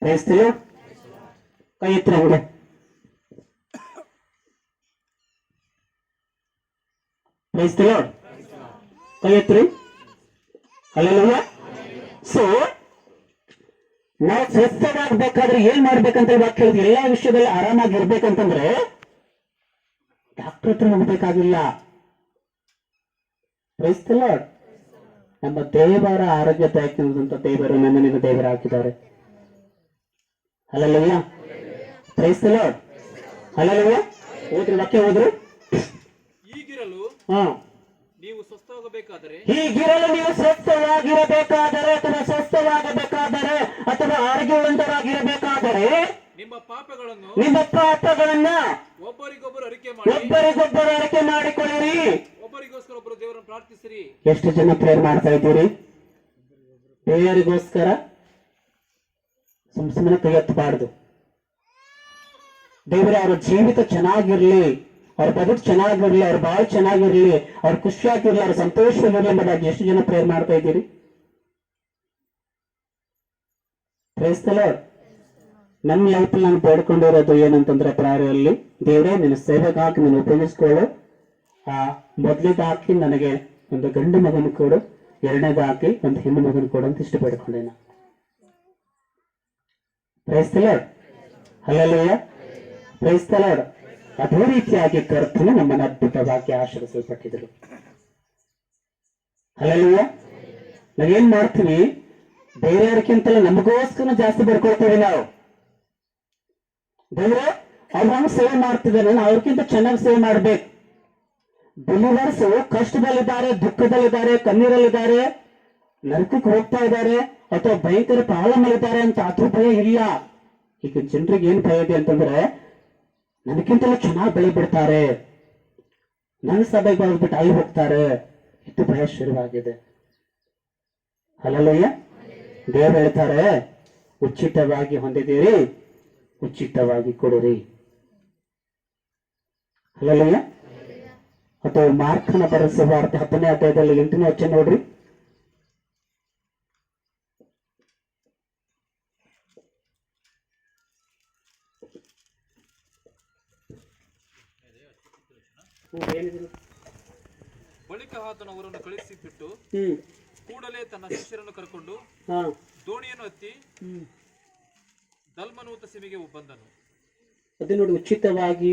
ಕ್ರೈಸ್ತರು ಕೈ ಎತ್ತರ ಹುಡುಗ ಕ್ರೈಸ್ತರು ಕೈ ಎತ್ತರಿ. ಹಲ್ಲೆಲೂಯಾ. ಸೊ ನಾವು ಸ್ವಸ್ಥವಾಗಬೇಕಾದ್ರೆ ಏನ್ ಮಾಡ್ಬೇಕಂತ ವಾಕ್ಯ ಹೇಳಿದ್ರೆ ಎಲ್ಲಾ ವಿಷಯದಲ್ಲಿ ಆರಾಮಾಗಿರ್ಬೇಕಂತಂದ್ರೆ ಡಾಕ್ಟರ್ ಹತ್ರ ಹೋಗ್ಬೇಕಾಗಿಲ್ಲ. Price the lord. ನಮ್ಮ ದೇವರ ಆರೋಗ್ಯದಾಯಕವಾದಂತ ದೇವರು ನನ್ನನ್ನು ದೇವರು ಹಾಕಿದ್ದಾರೆ. Hallelujah. Praise the Lord. Hallelujah. ಓದ್ರಿ ವಾಕ್ಯ ಓದ್ರಿ. ಈಗಿರಲು ಹಾ ನೀವು ಸ್ವಸ್ಥವಾಗಬೇಕಾದರೆ ಹೀಗಿರಲು ನೀವು ಸ್ವಸ್ಥವಾಗಿರಬೇಕಾದರೆ ಅಥವಾ ಸ್ವಸ್ಥವಾಗಬೇಕಾದರೆ ಅಥವಾ ಆರೋಗ್ಯವಂತರಾಗಿರಬೇಕಾದರೆ ನಿಮ್ಮ ಪಾಪಗಳನ್ನು ಒಬ್ಬರಿಗೊಬ್ಬರು ಅರಿಕೆ ಮಾಡಿಕೊಳ್ಳಿರಿ. ಒಬ್ಬರಿಗೋಸ್ಕರ ಒಬ್ಬರು ದೇವರನ್ನು ಪ್ರಾರ್ಥಿಸಿರಿ. ಎಷ್ಟು ಜನ ಪ್ರೇಯರ್ ಮಾಡ್ತಾ ಇದ್ದೀರಿ? ದೇವರಿಗೋಸ್ಕರ ಸುಮ್ಮನೆ ಕೈ ಎತ್ತಬಾರ್ದು. ದೇವರೇ ಅವರ ಜೀವಿತ ಚೆನ್ನಾಗಿರ್ಲಿ, ಅವ್ರ ಬದುಕು ಚೆನ್ನಾಗಿರ್ಲಿ, ಅವ್ರ ಬಾಳು ಚೆನ್ನಾಗಿರ್ಲಿ, ಅವ್ರ ಖುಷಿಯಾಗಿರ್ಲಿ, ಅವ್ರ ಸಂತೋಷವಾಗಿರ್ಲಿ ಎಂಬುದಾಗಿ ಎಷ್ಟು ಜನ ಪ್ರೇಯರ್ ಮಾಡ್ತಾ ಇದ್ದೀರಿ? Praise the Lord. ನನ್ನ ಲೈಫ್ ನಾನು ಬೇಡ್ಕೊಂಡಿರೋದು ಏನಂತಂದ್ರೆ ಪ್ರಾಯರಲ್ಲಿ, ದೇವರೇ ನಿನ್ನ ಸೇವೆಗಾಗಿ ನೀನು ಉಪಯೋಗಿಸ್ಕೊಳ್ಳು. ಮೊದಲಿಗಾಕಿ ನನಗೆ ಒಂದು ಗಂಡು ಮಗನ ಕೊಡು, ಎರಡನೇದಾಕಿ ಒಂದು ಹೆಣ್ಣು ಮಗನ ಕೊಡು ಅಂತ ಇಷ್ಟ ಬೇಡ್ಕೊಂಡೆ ನಾನು. Praise the Lord. Hallelujah. Praise the Lord. ಅದೇ ರೀತಿಯಾಗಿ ಕರ್ತನು ನಮ್ಮನ್ನು ಅದ್ಭುತವಾಗಿ ಆಶೀರ್ವದಿಸಲ್ಪಟ್ಟಿದ್ರು. ಹಲ್ಲೆಲೂಯಾ. ನಾವೇನ್ ಮಾಡ್ತೀವಿ, ಬೇರೆಯವ್ರಿಗಿಂತಲೂ ನಮಗೋಸ್ಕರ ಜಾಸ್ತಿ ಬೇಡ್ಕೊಳ್ತೇವೆ ನಾವು. ದೇವರೇ ಅವ್ರನ್ನ ಸೇವೆ ಮಾಡ್ತಿದ್ದಾರೆ, ನಾನು ಅವ್ರಿಗಿಂತ ಚೆನ್ನಾಗಿ ಸೇವೆ ಮಾಡ್ಬೇಕು. ಬಿಲಿವರ್ಸ್ ಕಷ್ಟದಲ್ಲಿದ್ದಾರೆ, ದುಃಖದಲ್ಲಿದ್ದಾರೆ, ಕಣ್ಣೀರಲ್ಲಿದ್ದಾರೆ, ನರಕಕ್ಕೆ ಹೋಗ್ತಾ ಇದ್ದಾರೆ ಅಥವಾ ಭಯಂಕರ ಪ್ರಾಬ್ಲಮ್ ಇದ್ದಾರೆ ಅಂತ ಅದು ಭಯ ಇಲ್ಲ. ಈಗ ಜನರಿಗೆ ಏನ್ ಭಯ ಇದೆ ಅಂತಂದ್ರೆ, ನನಗಿಂತಲೂ ಚೆನ್ನಾಗಿ ಬೆಳೆ ಬಿಡ್ತಾರೆ, ನನ್ನ ಸಭೆಗೆ ಬಂದ್ಬಿಟ್ಟು ಅಲ್ಲಿ ಹೋಗ್ತಾರೆ, ಇದು ಭಯ ಶುರುವಾಗಿದೆ. ಹಲ್ಲೆಲೂಯಾ. ದೇವರು ಹೇಳ್ತಾರೆ, ಉಚಿತವಾಗಿ ಹೊಂದಿದ್ದೀರಿ, ಉಚಿತವಾಗಿ ಕೊಡಿರಿ. ಹಲ್ಲೆಲೂಯಾ. ಅಥವಾ ಮಾರ್ಕನ ಬರೆದ ಸುವಾರ್ತೆ 10ನೇ ಅಧ್ಯಾಯದಲ್ಲಿ 8ನೇ ವಚನ ನೋಡ್ರಿ. ಬಳಿಕ ಆತನು ಅವರನ್ನು ಕಳಿಸಿಬಿಟ್ಟು ಕೂಡಲೇ ತನ್ನ ಶಿಷ್ಯರನ್ನು ಕರ್ಕೊಂಡು ದೋಣಿಯನ್ನು ಹತ್ತಿ ದಲ್ಮನೂತ ಸೀಮೆಗೆ ಬಂದನು. ಅದೇ ನೋಡಿ, ಉಚಿತವಾಗಿ